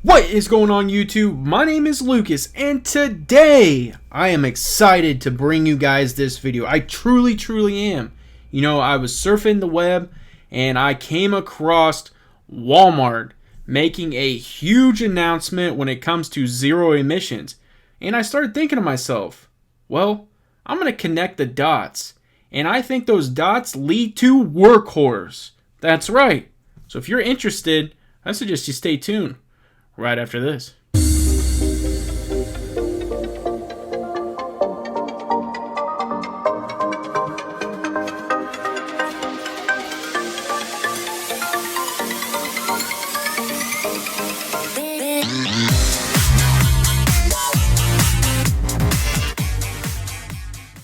What is going on YouTube? My name is Lucas and today I am excited to bring you guys this video. I truly am. You know, I was surfing the web and I came across Walmart making a huge announcement when it comes to zero emissions. And I started thinking to myself, well, I'm going to connect the dots. And I think those dots lead to Workhorse. That's right. So if you're interested, I suggest you stay tuned right after this.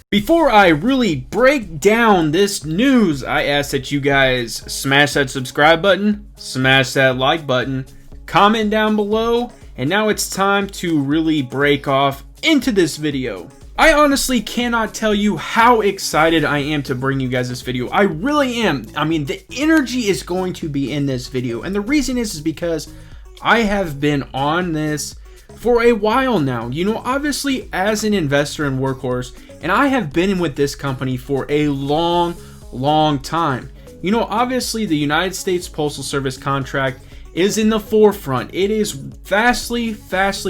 Before I really break down this news, I ask that you guys smash that subscribe button, smash that like button, comment down below, and now it's time to really break off into this video. I honestly cannot tell you how excited I am to bring you guys this video. I really am. I mean, the energy is going to be in this video, and the reason is because I have been on this for a while now. You know, obviously as an investor in Workhorse, and I have been with this company for a long time. You know, obviously the United States Postal Service contract is in the forefront. It is fastly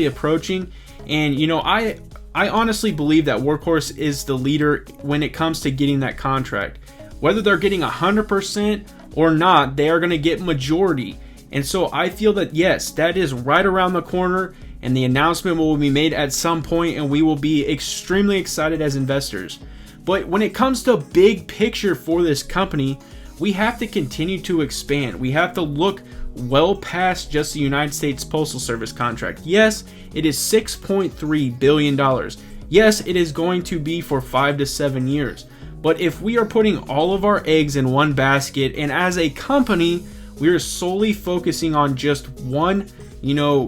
approaching, and you know, I honestly believe that Workhorse is the leader when it comes to getting that contract. Whether they're getting 100% or not, they are going to get majority. And so I feel that yes, that is right around the corner, and the announcement will be made at some point, and we will be extremely excited as investors. But when it comes to big picture for this company, we have to continue to expand. We have to look well past just the United States Postal Service contract. Yes, it is $6.3 billion. Yes, it is going to be for 5 to 7 years. But if we are putting all of our eggs in one basket, and as a company, we are solely focusing on just one,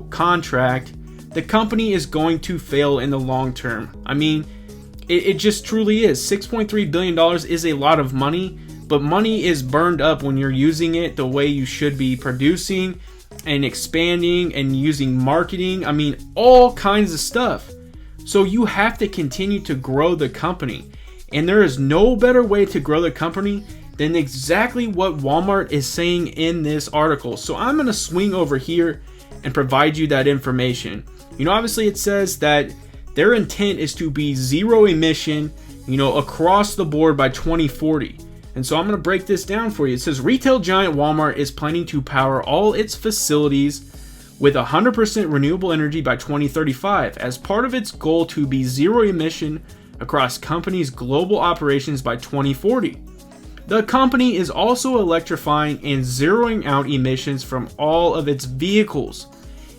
contract, the company is going to fail in the long term. I mean, it just truly is. $6.3 billion is a lot of money, but money is burned up when you're using it the way you should be, producing and expanding and using marketing. I mean, all kinds of stuff. So you have to continue to grow the company. And there is no better way to grow the company than exactly what Walmart is saying in this article. So I'm going to swing over here and provide you that information. You know, obviously it says that their intent is to be zero emission, across the board by 2040. And so I'm going to break this down for you. It says retail giant Walmart is planning to power all its facilities with 100% renewable energy by 2035 as part of its goal to be zero emission across company's global operations by 2040. The company is also electrifying and zeroing out emissions from all of its vehicles.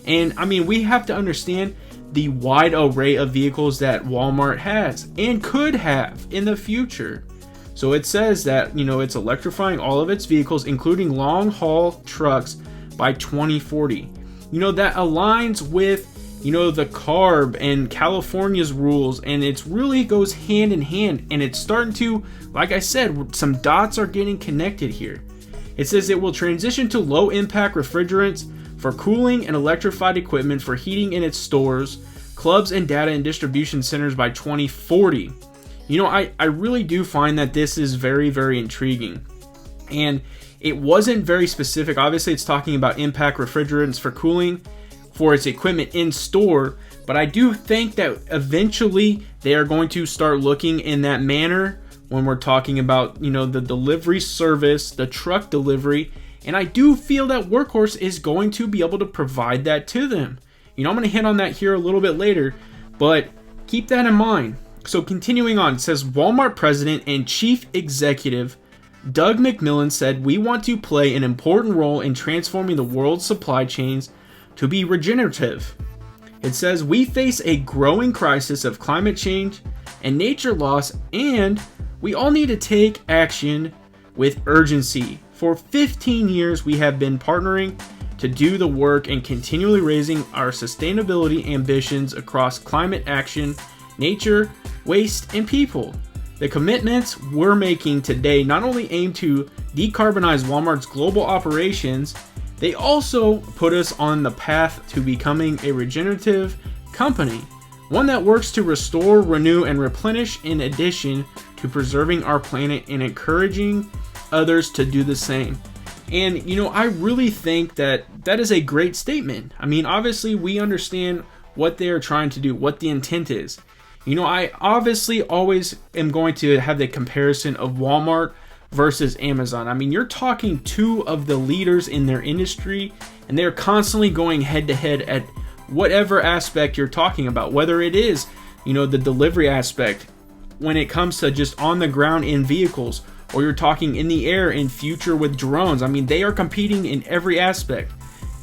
And I mean, we have to understand the wide array of vehicles that Walmart has and could have in the future. So it says that, it's electrifying all of its vehicles, including long-haul trucks, by 2040. That aligns with, the CARB and California's rules, and it really goes hand in hand. And it's starting to, like I said, some dots are getting connected here. It says it will transition to low-impact refrigerants for cooling and electrified equipment for heating in its stores, clubs, and data and distribution centers by 2040. I really do find that this is very intriguing. And it wasn't very specific. Obviously, it's talking about impact refrigerants for cooling for its equipment in store. But I do think that eventually they are going to start looking in that manner when we're talking about, the delivery service, the truck delivery. And I do feel that Workhorse is going to be able to provide that to them. I'm going to hit on that here a little bit later, but keep that in mind. So continuing on, it says Walmart president and chief executive Doug McMillon said, "We want to play an important role in transforming the world's supply chains to be regenerative." It says, "We face a growing crisis of climate change and nature loss, and we all need to take action with urgency. For 15 years, we have been partnering to do the work and continually raising our sustainability ambitions across climate action, nature, waste, and people. The commitments we're making today not only aim to decarbonize Walmart's global operations, They also put us on the path to becoming a regenerative company, one that works to restore, renew, and replenish in addition to preserving our planet and encouraging others to do the same. And, I really think that is a great statement. I mean, obviously, we understand what they are trying to do, what the intent is. I obviously always am going to have the comparison of Walmart versus Amazon. I mean, you're talking two of the leaders in their industry, and they're constantly going head to head at whatever aspect you're talking about, whether it is, the delivery aspect when it comes to just on the ground in vehicles, or you're talking in the air in future with drones. I mean, they are competing in every aspect.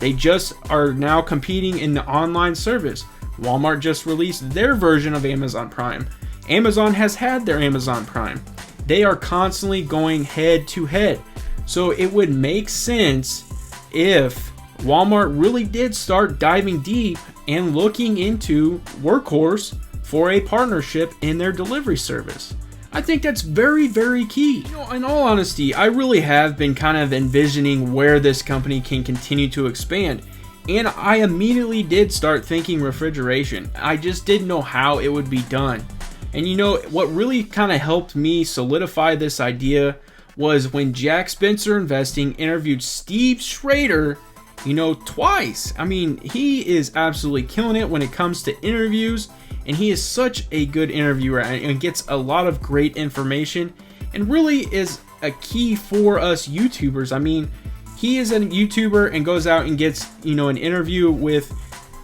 They just are now competing in the online service. Walmart just released their version of Amazon Prime. Amazon has had their Amazon Prime. They are constantly going head to head. So it would make sense if Walmart really did start diving deep and looking into Workhorse for a partnership in their delivery service. I think that's very, very key. In all honesty, I really have been kind of envisioning where this company can continue to expand. And I immediately did start thinking refrigeration. I just didn't know how it would be done. And what really kind of helped me solidify this idea was when Jack Spencer Investing interviewed Steve Schrader, twice. I mean, he is absolutely killing it when it comes to interviews, and he is such a good interviewer and gets a lot of great information and really is a key for us YouTubers. I mean, he is a YouTuber and goes out and gets, an interview with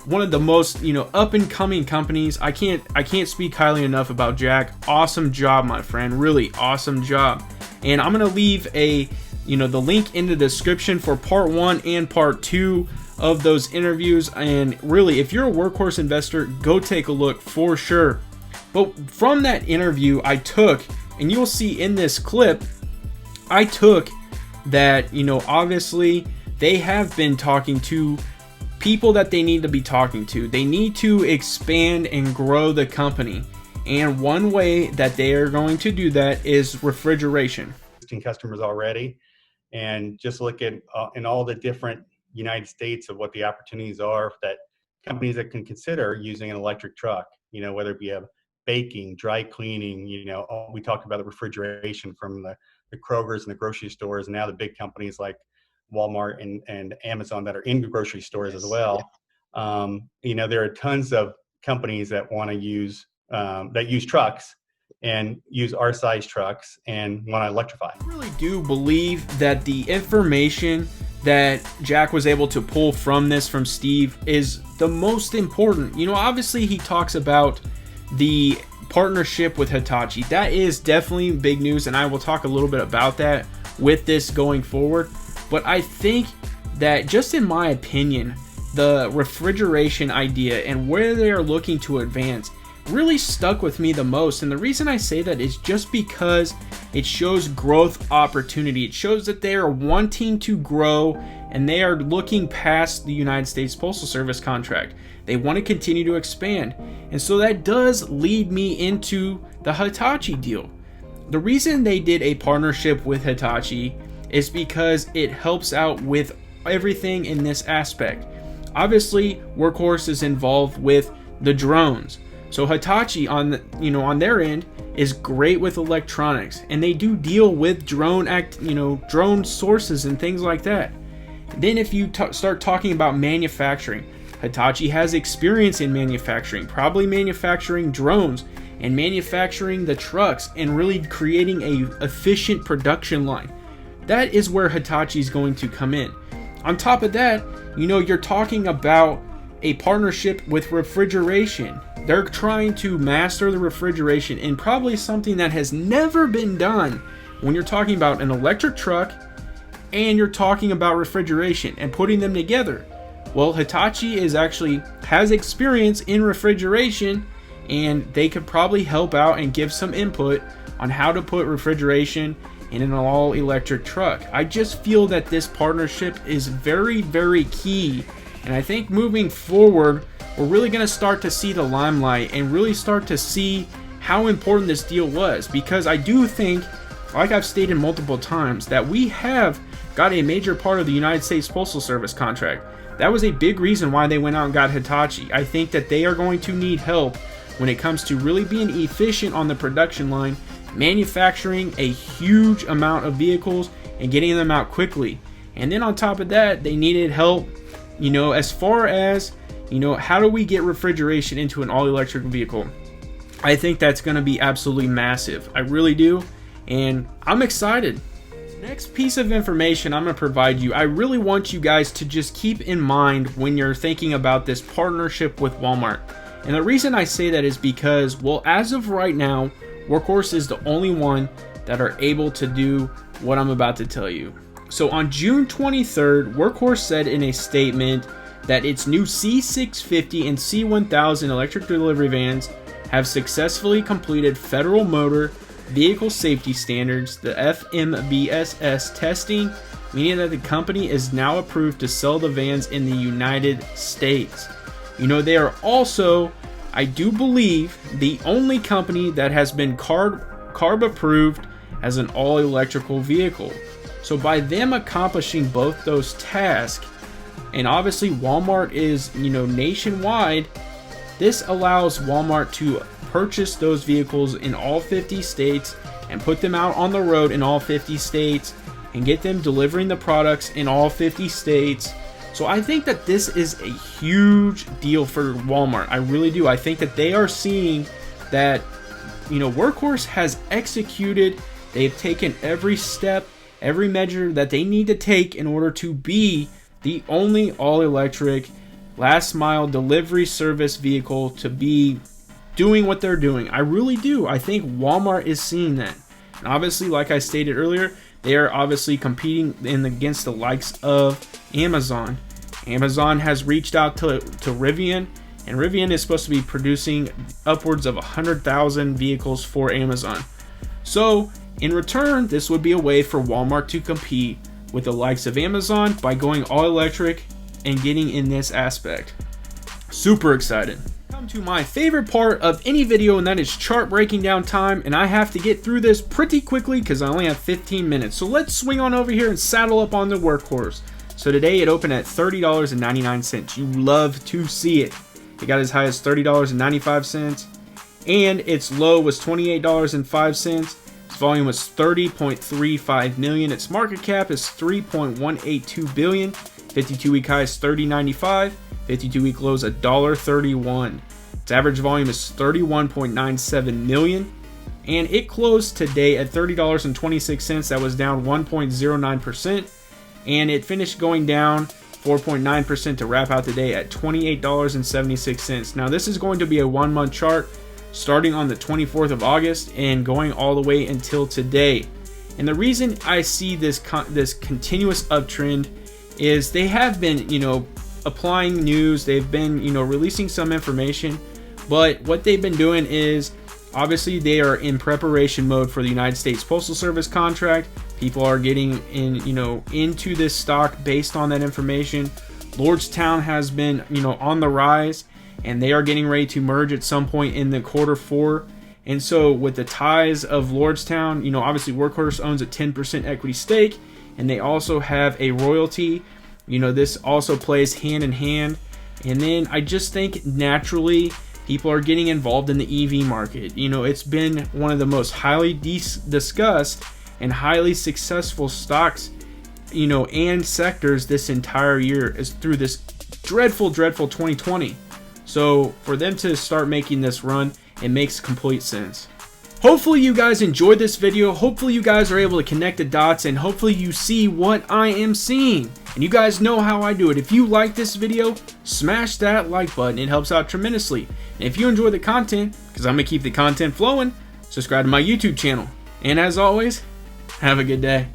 one of the most, up and coming companies. I can't speak highly enough about Jack. Awesome job, my friend. Really awesome job. And I'm going to leave the link in the description for part 1 and part 2 of those interviews. And really, if you're a Workhorse investor, go take a look for sure. But from that interview, I took, and you'll see in this clip, I took that, obviously they have been talking to people that they need to be talking to. They need to expand and grow the company. And one way that they are going to do that is refrigeration. Customers already, and just look at in all the different United States of what the opportunities are that companies that can consider using an electric truck, whether it be a baking, dry cleaning, we talked about the refrigeration from the Krogers and the grocery stores, and now the big companies like Walmart and Amazon that are in grocery stores as well. There are tons of companies that want to use trucks and use our size trucks and want to electrify. I really do believe that the information that Jack was able to pull from Steve is the most important. Obviously he talks about the partnership with Hitachi. That is definitely big news, and I will talk a little bit about that with this going forward. But I think that, just in my opinion, the refrigeration idea and where they are looking to advance really stuck with me the most. And the reason I say that is just because it shows growth opportunity. It shows that they are wanting to grow and they are looking past the United States Postal Service contract. They want to continue to expand. And so that does lead me into the Hitachi deal. The reason they did a partnership with Hitachi is because it helps out with everything in this aspect. Obviously, Workhorse is involved with the drones. So Hitachi on their end is great with electronics, and they do deal with drone sources and things like that. Then if you start talking about manufacturing, Hitachi has experience in manufacturing, probably manufacturing drones and manufacturing the trucks and really creating a efficient production line. That is where Hitachi is going to come in. On top of that, you're talking about a partnership with refrigeration. They're trying to master the refrigeration in probably something that has never been done when you're talking about an electric truck and you're talking about refrigeration and putting them together. Well, Hitachi has experience in refrigeration, and they could probably help out and give some input on how to put refrigeration in an all-electric truck. I just feel that this partnership is very, very key, and I think moving forward, we're really going to start to see the limelight and really start to see how important this deal was, because I do think, like I've stated multiple times, that we have got a major part of the United States Postal Service contract. That was a big reason why they went out and got Hitachi. I think that they are going to need help when it comes to really being efficient on the production line, manufacturing a huge amount of vehicles and getting them out quickly. And then on top of that, they needed help, as far as, how do we get refrigeration into an all-electric vehicle? I think that's going to be absolutely massive. I really do. And I'm excited. Next piece of information I'm going to provide you, I really want you guys to just keep in mind when you're thinking about this partnership with Walmart. And the reason I say that is because, well, as of right now, Workhorse is the only one that are able to do what I'm about to tell you. So on June 23rd, Workhorse said in a statement that its new C650 and C1000 electric delivery vans have successfully completed federal motor vehicle safety standards, the FMVSS testing, meaning that the company is now approved to sell the vans in the United States. They are also, I do believe, the only company that has been CARB approved as an all-electrical vehicle. So by them accomplishing both those tasks, and obviously Walmart is, nationwide, this allows Walmart to purchase those vehicles in all 50 states and put them out on the road in all 50 states and get them delivering the products in all 50 states. So I think that this is a huge deal for Walmart. I really do. I think that they are seeing that, Workhorse has executed. They've taken every step, every measure that they need to take in order to be the only all-electric last mile delivery service vehicle to be doing what they're doing. I really do. I think Walmart is seeing that. And obviously, like I stated earlier, they are obviously competing against the likes of Amazon. Amazon has reached out to Rivian, and Rivian is supposed to be producing upwards of 100,000 vehicles for Amazon. So in return, this would be a way for Walmart to compete with the likes of Amazon by going all electric and getting in this aspect. Super excited. Come to my favorite part of any video, and that is chart breaking down time, and I have to get through this pretty quickly because I only have 15 minutes. So let's swing on over here and saddle up on the Workhorse. So today it opened at $30.99. You love to see it. It got as high as $30.95, and its low was $28.05. Its volume was 30.35 million. Its market cap is 3.182 billion. 52-week high is $30.95. 52-week low is $1.31. Its average volume is 31.97 million, and it closed today at $30.26. That was down 1.09%, and it finished going down 4.9% to wrap out the day at $28.76. Now this is going to be a 1-month chart starting on the 24th of August and going all the way until today. And the reason I see this continuous uptrend is they have been, applying news, they've been, releasing some information, but what they've been doing is obviously they are in preparation mode for the United States Postal Service contract. People are getting in, into this stock based on that information. Lordstown has been, on the rise, and they are getting ready to merge at some point in the Q4. And so with the ties of Lordstown, obviously Workhorse owns a 10% equity stake, and they also have a royalty. This also plays hand in hand. And then I just think naturally people are getting involved in the EV market. It's been one of the most highly discussed and highly successful stocks, and sectors this entire year is through this dreadful 2020. So for them to start making this run, it makes complete sense. Hopefully you guys enjoyed this video. Hopefully you guys are able to connect the dots, and hopefully you see what I am seeing. And you guys know how I do it. If you like this video, smash that like button. It helps out tremendously. And if you enjoy the content, because I'm going to keep the content flowing, subscribe to my YouTube channel. And as always, have a good day.